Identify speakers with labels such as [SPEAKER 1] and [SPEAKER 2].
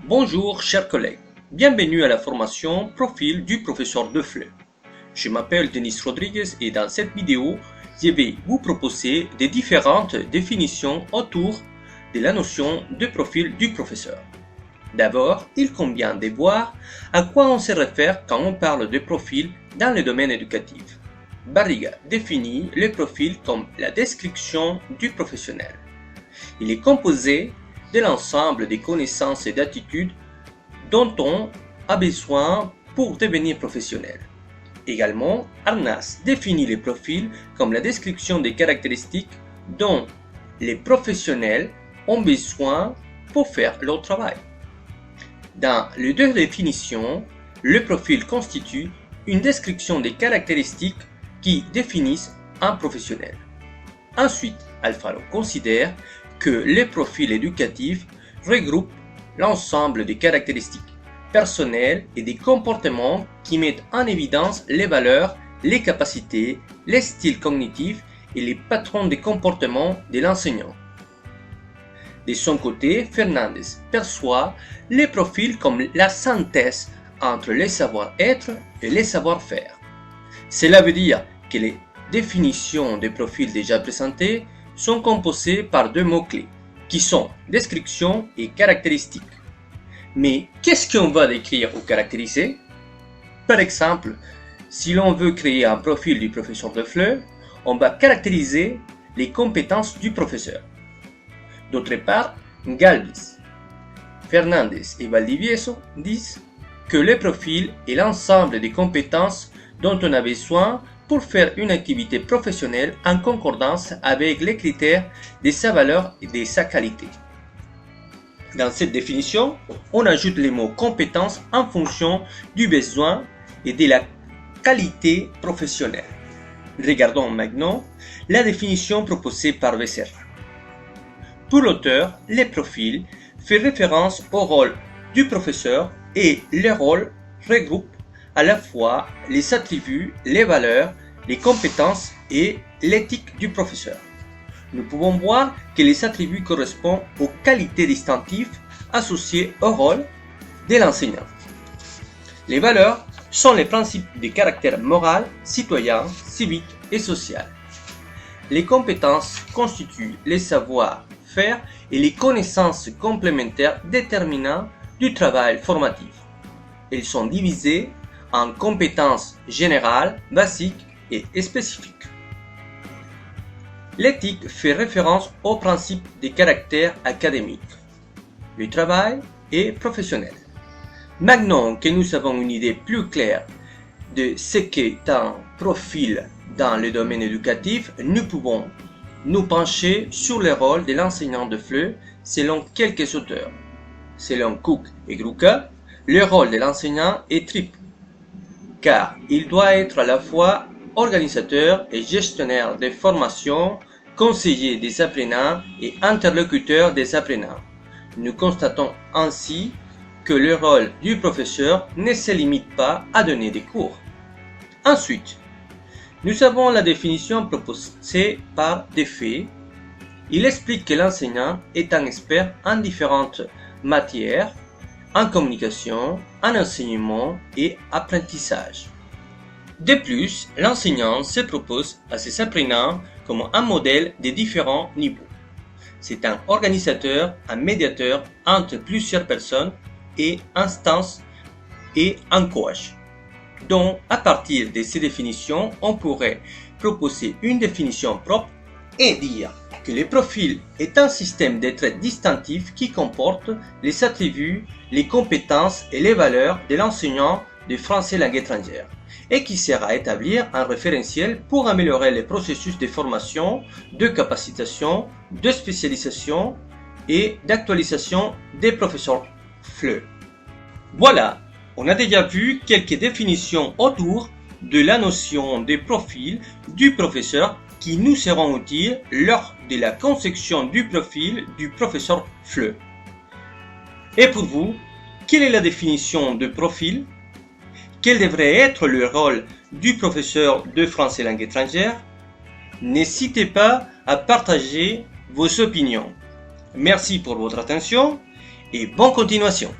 [SPEAKER 1] Bonjour chers collègues, bienvenue à la formation Profil du professeur Defleur. Je m'appelle Denis Rodriguez et dans cette vidéo, je vais vous proposer des différentes définitions autour de la notion de profil du professeur. D'abord, il convient de voir à quoi on se réfère quand on parle de profil dans le domaine éducatif. Barriga définit le profil comme la description du professionnel. Il est composé de l'ensemble des connaissances et d'attitudes dont on a besoin pour devenir professionnel. Également, Arnas définit le profil comme la description des caractéristiques dont les professionnels ont besoin pour faire leur travail. Dans les deux définitions, le profil constitue une description des caractéristiques qui définissent un professionnel. Ensuite, Alfaro considère que les profils éducatifs regroupent l'ensemble des caractéristiques personnelles et des comportements qui mettent en évidence les valeurs, les capacités, les styles cognitifs et les patrons de comportement de l'enseignant. De son côté, Fernandez perçoit les profils comme la synthèse entre les savoir-être et les savoir-faire. Cela veut dire que les définitions des profils déjà présentées sont composées par deux mots-clés, qui sont description et caractéristique. Mais qu'est-ce qu'on va décrire ou caractériser? Par exemple, si l'on veut créer un profil du professeur Defleur, on va caractériser les compétences du professeur. D'autre part, Galvis, Fernandez et Valdivieso disent que le profil est l'ensemble des compétences dont on a besoin pour faire une activité professionnelle en concordance avec les critères de sa valeur et de sa qualité. Dans cette définition, on ajoute les mots compétences en fonction du besoin et de la qualité professionnelle. Regardons maintenant la définition proposée par Becerra. Pour l'auteur, le profil fait référence au rôle du professeur et le rôle regroupe à la fois les attributs, les valeurs, les compétences et l'éthique du professeur. Nous pouvons voir que les attributs correspondent aux qualités distinctives associées au rôle de l'enseignant. Les valeurs sont les principes de caractère moral, citoyen, civique et social. Les compétences constituent les savoir-faire et les connaissances complémentaires déterminant du travail formatif. Elles sont divisées en compétences générales, basiques et spécifiques. L'éthique fait référence aux principes de caractère académique, le travail et professionnel. Maintenant que nous avons une idée plus claire de ce qu'est un profil dans le domaine éducatif, nous pouvons nous pencher sur le rôle de l'enseignant Defleur selon quelques auteurs. Selon Cook et Gruca, le rôle de l'enseignant est triple, car il doit être à la fois organisateur et gestionnaire des formations, conseiller des apprenants et interlocuteur des apprenants. Nous constatons ainsi que le rôle du professeur ne se limite pas à donner des cours. Ensuite, nous avons la définition proposée par Defay. Il explique que l'enseignant est un expert en différentes matières, en communication, en enseignement et apprentissage. De plus, l'enseignant se propose à ses apprenants comme un modèle de différents niveaux. C'est un organisateur, un médiateur entre plusieurs personnes et instances et un coach. Donc, à partir de ces définitions, on pourrait proposer une définition propre et dire que le profil est un système de traits distinctifs qui comporte les attributs, les compétences et les valeurs de l'enseignant de français langue étrangère et qui sert à établir un référentiel pour améliorer les processus de formation, de capacitation, de spécialisation et d'actualisation des professeurs FLE. Voilà, on a déjà vu quelques définitions autour de la notion de profil du professeur qui nous seront utiles lors de la conception du profil du professeur FLE. Et pour vous, quelle est la définition de profil? Quel devrait être le rôle du professeur de français langue étrangère? N'hésitez pas à partager vos opinions. Merci pour votre attention et bonne continuation.